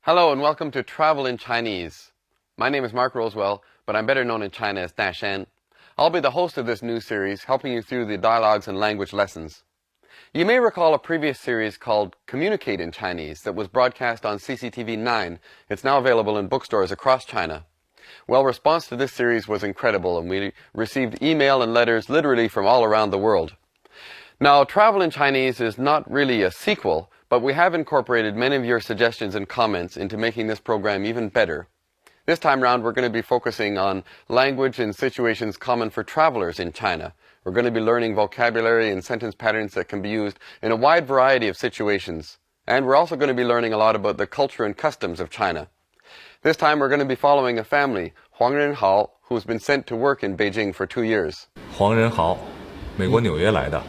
Hello and welcome to Travel in Chinese. My name is Mark Rosewell, but I'm better known in China as Da Shan. I'll be the host of this new series, helping you through the dialogues and language lessons. You may recall a previous series called Communicate in Chinese that was broadcast on CCTV 9. It's now available in bookstores across China. Well, response to this series was incredible, and we received email and letters literally from all around the world. Now, Travel in Chinese is not really a sequel, but we have incorporated many of your suggestions and comments into making this program even better. This time round, we're going to be focusing on language and situations common for travelers in China. We're going to be learning vocabulary and sentence patterns that can be used in a wide variety of situations. And we're also going to be learning a lot about the culture and customs of China. This time, we're going to be following a family, Huang Renhao, who's been sent to work in Beijing for 2 years. 黄仁豪，美国纽约来的。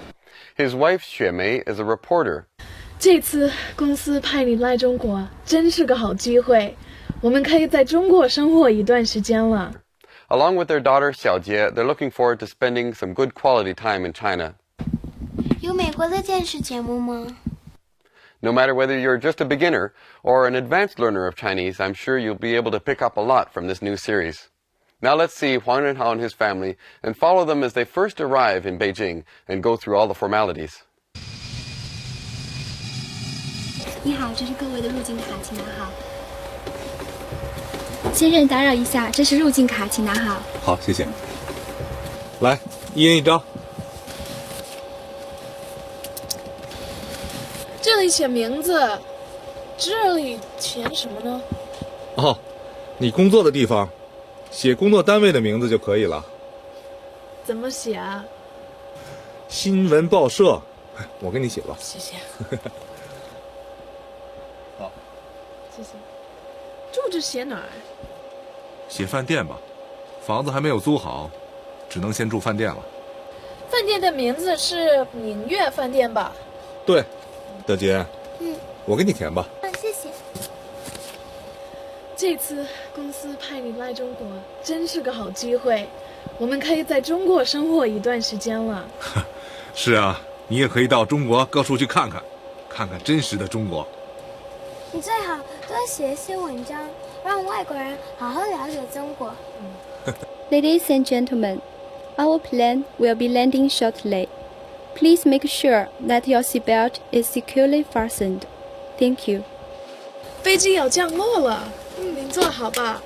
His wife, Xue Mei, is a reporter. 这次公司派你来中国，真是个好机会。我们可以在中国生活一段时间了。Along with their daughter, Xiaojie, they're looking forward to spending some good quality time in China. 有美国的电视节目吗？ No matter whether you're just a beginner or an advanced learner of Chinese, I'm sure you'll be able to pick up a lot from this new series. Now let's see Huang Renhao and his family and follow them as they first arrive in Beijing and go through all the formalities. 你好，这是各位的入境卡，请拿好。先生，打扰一下，这是入境卡，请拿好。好，谢谢。来，一人一张。这里写名字，这里填什么呢？哦，你工作的地方，写工作单位的名字就可以了。怎么写啊？新闻报社，我给你写吧。谢谢。好，谢谢。住址写哪儿？写饭店吧，房子还没有租好，只能先住饭店了。饭店的名字是明月饭店吧？对，德杰，我给你填吧。谢谢。这次公司派你来中国，真是个好机会。我们可以在中国生活一段时间了。是啊，你也可以到中国各处去看看，看看真实的中国。你最好多写一些文章，让外国人好好了解中国。Ladies and gentlemen, our plane will be landing shortly. Please make sure that your seatbelt is securely fastened. Thank you. 飞机要降落了，您坐好吧。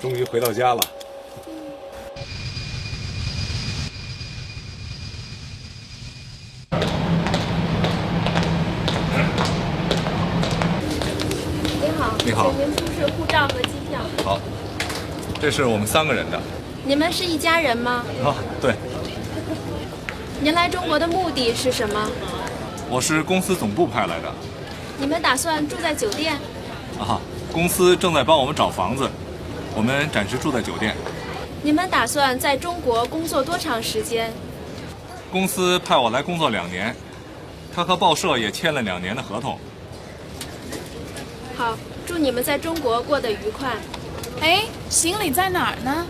终于回到家了。你好，请您出示护照和机票。好，这是我们3个人的。你们是一家人吗？啊，对，您来中国的目的是什么？我是公司总部派来的。你们打算住在酒店？啊，公司正在帮我们找房子，我们暂时住在酒店。你们打算在中国工作多长时间？公司派我来工作2年，他和报社也签了2年的合同。好，祝你们在中国过得愉快。哎，行李在哪儿呢？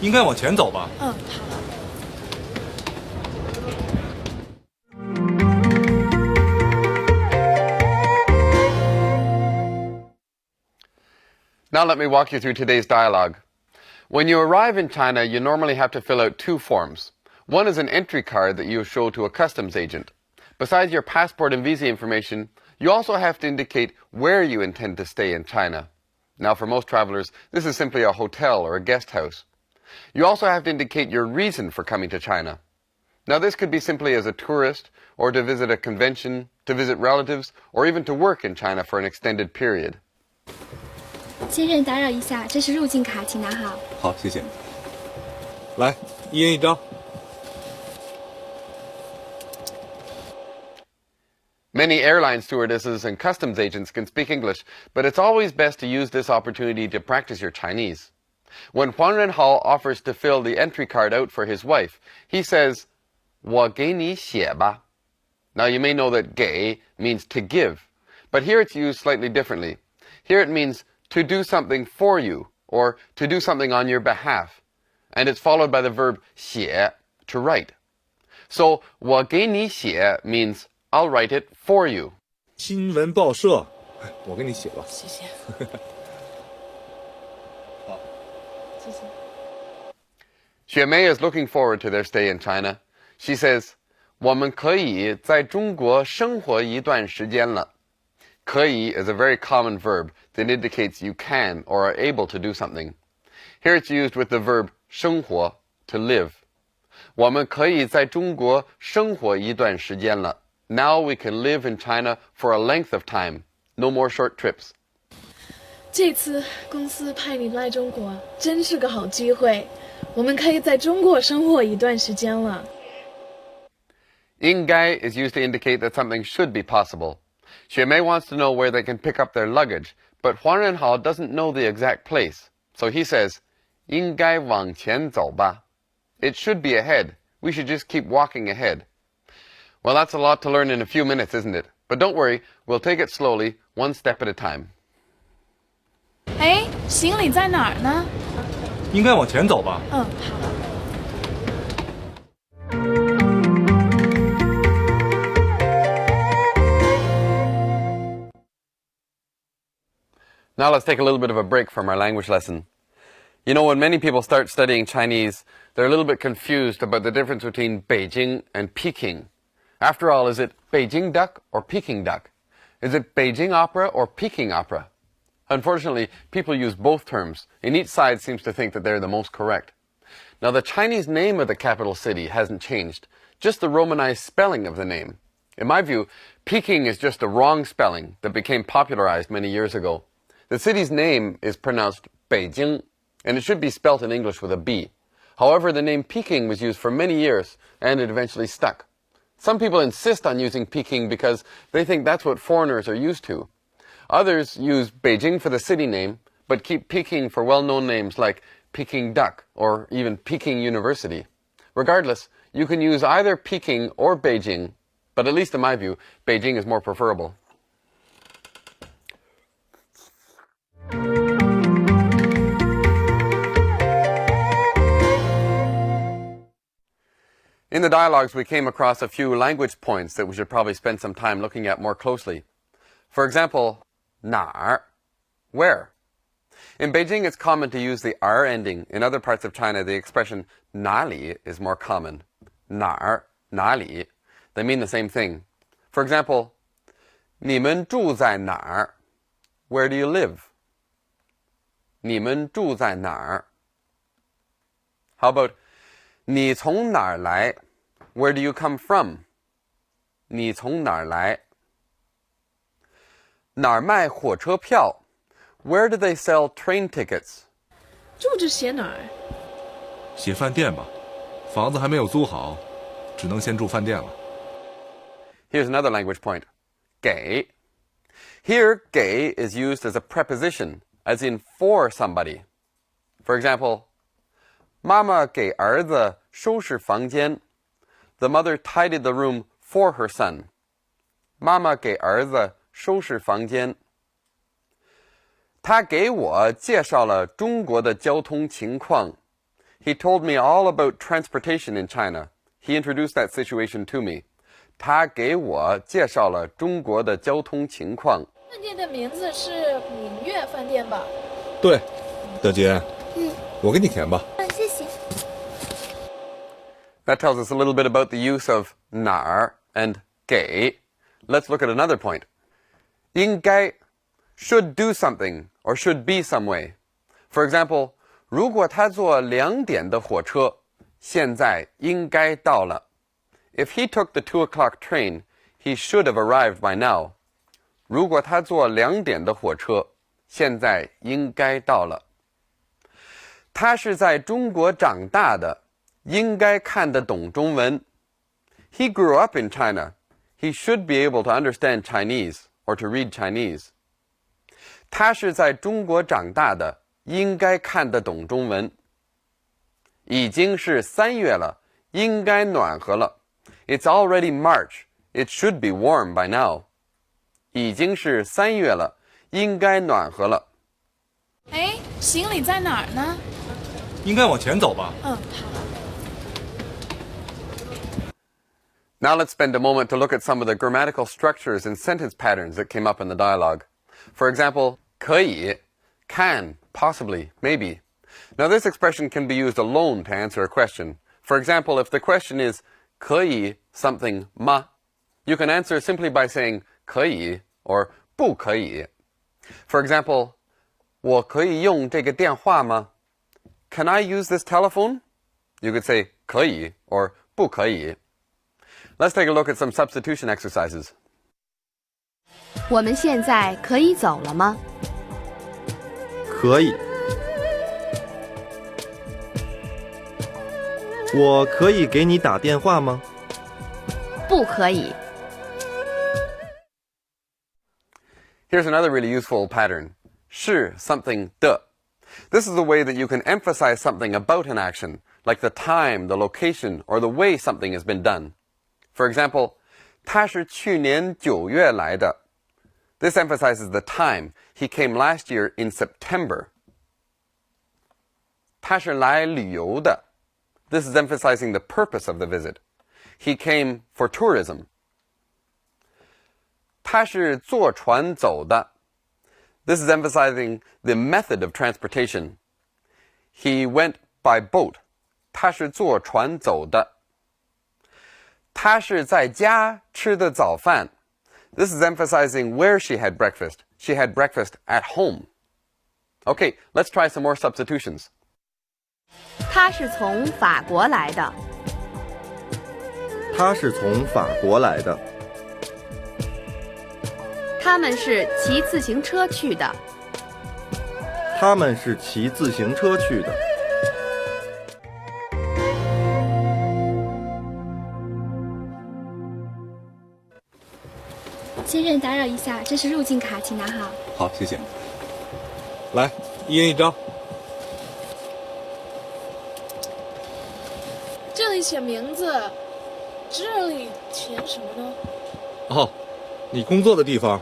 应该往前走吧。好。Now let me walk you through today's dialogue. When you arrive in China, you normally have to fill out 2 forms. One is an entry card that you show to a customs agent. Besides your passport and visa information, you also have to indicate where you intend to stay in China. Now, for most travelers, this is simply a hotel or a guest house. You also have to indicate your reason for coming to China. Now, this could be simply as a tourist, or to visit a convention, to visit relatives, or even to work in China for an extended period. 先生，打扰一下，这是入境卡，请拿好。好，谢谢。来，一人一张。Many airline stewardesses and customs agents can speak English, but it's always best to use this opportunity to practice your Chinese. When Huang Renhao offers to fill the entry card out for his wife, he says, 我给你写吧. Now you may know that 给 means to give, but here it's used slightly differently. Here it means to do something for you, or to do something on your behalf. And it's followed by the verb 写, to write. So 我给你写 means I'll write it for you. 新闻报社，我给你写吧。谢谢。好。谢谢。Xue Mei is looking forward to their stay in China. She says, 我们可以在中国生活一段时间了。可以 is a very common verb that indicates you can or are able to do something. Here it's used with the verb 生活, to live. 我们可以在中国生活一段时间了。Now we can live in China for a length of time. No more short trips. 这次公司派你来中国，真是个好机会。我们可以在中国生活一段时间了。应该 is used to indicate that something should be possible. Xue Mei wants to know where they can pick up their luggage, but Huang Renhao doesn't know the exact place. So he says, 应该往前走吧. It should be ahead. We should just keep walking ahead. Well, that's a lot to learn in a few minutes, isn't it? But don't worry, we'll take it slowly, one step at a time. 哎，行李在哪儿呢？应该往前走吧。好。Now let's take a little bit of a break from our language lesson. You know, when many people start studying Chinese, they're a little bit confused about the difference between Beijing and Peking. After all, is it Beijing duck or Peking duck? Is it Beijing opera or Peking opera? Unfortunately, people use both terms, and each side seems to think that they're the most correct. Now, the Chinese name of the capital city hasn't changed, just the Romanized spelling of the name. In my view, Peking is just a wrong spelling that became popularized many years ago. The city's name is pronounced Beijing, and it should be spelt in English with a B. However, the name Peking was used for many years, and it eventually stuck. Some people insist on using Peking because they think that's what foreigners are used to. Others use Beijing for the city name, but keep Peking for well-known names like Peking Duck or even Peking University. Regardless, you can use either Peking or Beijing, but at least in my view, Beijing is more preferable. In the dialogues, we came across a few language points that we should probably spend some time looking at more closely. For example, 哪儿, where. In Beijing, it's common to use the R ending. In other parts of China, the expression 哪里 is more common. 哪儿, 哪里. They mean the same thing. For example, 你们住在哪儿? Where do you live? 你们住在哪儿? How about 你从哪儿来? Where do you come from? 你从哪儿来? 哪儿卖火车票? Where do they sell train tickets? 住着写哪儿？写饭店吧，房子还没有租好，只能先住饭店了。Here's another language point. 给. Here, 给 is used as a preposition, as in for somebody. For example, 妈妈给儿子收拾房间. The mother tidied the room for her son. 妈妈给儿子收拾房间。他给我介绍了中国的交通情况. He told me all about transportation in China. He introduced that situation to me. 他给我介绍了中国的交通情况。饭店的名字是明月饭店吧？对，德杰，我给你填吧。谢谢。 That tells us a little bit about the use of 哪儿 and 给. Let's look at another point. 应该 should do something or should be some way. For example, 如果他坐2点的火车，现在应该到了。If he took the 2 o'clock train, he should have arrived by now. 如果他坐2点的火车，现在应该到了。他是在中国长大的，应该看得懂中文。He grew up in China. He should be able to understand Chinese or to read Chinese. 他是在中国长大的，应该看得懂中文。已经是3月了，应该暖和了。It's already March. It should be warm by now. 已经是3月了，应该暖和了。哎，行李在哪儿呢？应该往前走吧。好。Now let's spend a moment to look at some of the grammatical structures and sentence patterns that came up in the dialogue. For example, 可以, can, possibly, maybe. Now this expression can be used alone to answer a question. For example, if the question is 可以 something 吗, you can answer simply by saying 可以 or 不可以. For example, 我可以用这个电话吗? Can I use this telephone? You could say 可以 or 不可以. Let's take a look at some substitution exercises. 我们现在可以走了吗？可以。我可以给你打电话吗？不可以。Here's another really useful pattern. 是 something 的. This is a way that you can emphasize something about an action, like the time, the location, or the way something has been done. For example, 他是去年9月来的. This emphasizes the time. He came last year in September. 他是来旅游的. This is emphasizing the purpose of the visit. He came for tourism. 他是坐船走的. This is emphasizing the method of transportation. He went by boat. 他是坐船走的. 她是在家吃的早饭. This is emphasizing where she had breakfast. She had breakfast at home. Okay, let's try some more substitutions. 他是从法国来的。他是从法国来的。他们是骑自行车去的。他们是骑自行车去的。先生，打扰一下，这是入境卡，请拿好。好，谢谢。来，一人一张。这里写名字，这里填什么呢？哦，你工作的地方，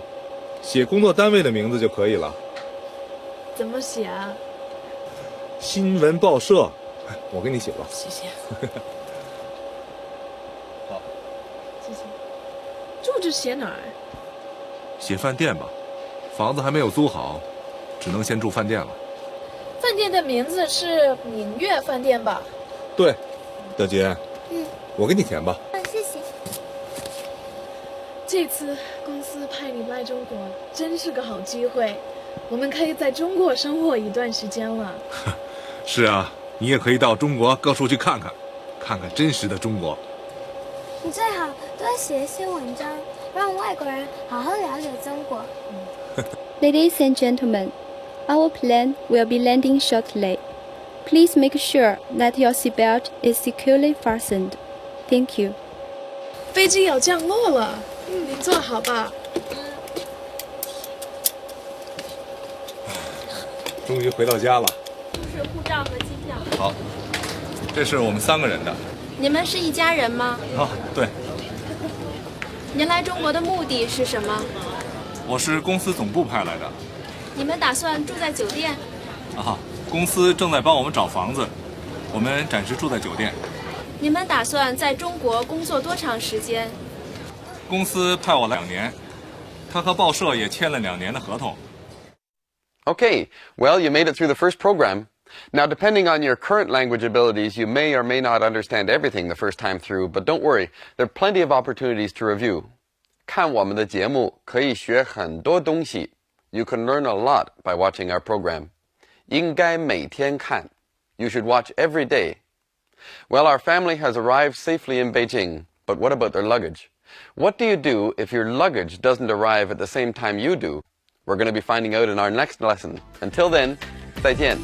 写工作单位的名字就可以了。怎么写啊？新闻报社，我给你写吧。谢谢。好，谢谢。住址写哪儿？写饭店吧，房子还没有租好，只能先住饭店了。饭店的名字是明月饭店吧？对，德杰，我给你填吧。谢谢。这次公司派你来中国，真是个好机会，我们可以在中国生活一段时间了。是啊，你也可以到中国各处去看看，看看真实的中国。你最好多写一些文章，让外国人好好了解中国。Ladies and gentlemen, our plane will be landing shortly. Please make sure that your seatbelt is securely fastened. Thank you. 飞机要降落了，您坐好吧。终于回到家了。是护照和机票。好，这是我们3个人的。你们是一家人吗？啊，对。您来中国的目的是什么？我是公司总部派来的。你们打算住在酒店？啊，公司正在帮我们找房子，我们暂时住在酒店。你们打算在中国工作多长时间？公司派我来2年，他和报社也签了2年的合同。Okay, well, you made it through the first program. Now, depending on your current language abilities, you may or may not understand everything the first time through, but don't worry, there are plenty of opportunities to review. 看我们的节目可以学很多东西. You can learn a lot by watching our program. 应该每天看. You should watch every day. Well, our family has arrived safely in Beijing, but what about their luggage? What do you do if your luggage doesn't arrive at the same time you do? We're going to be finding out in our next lesson. Until then, 再见.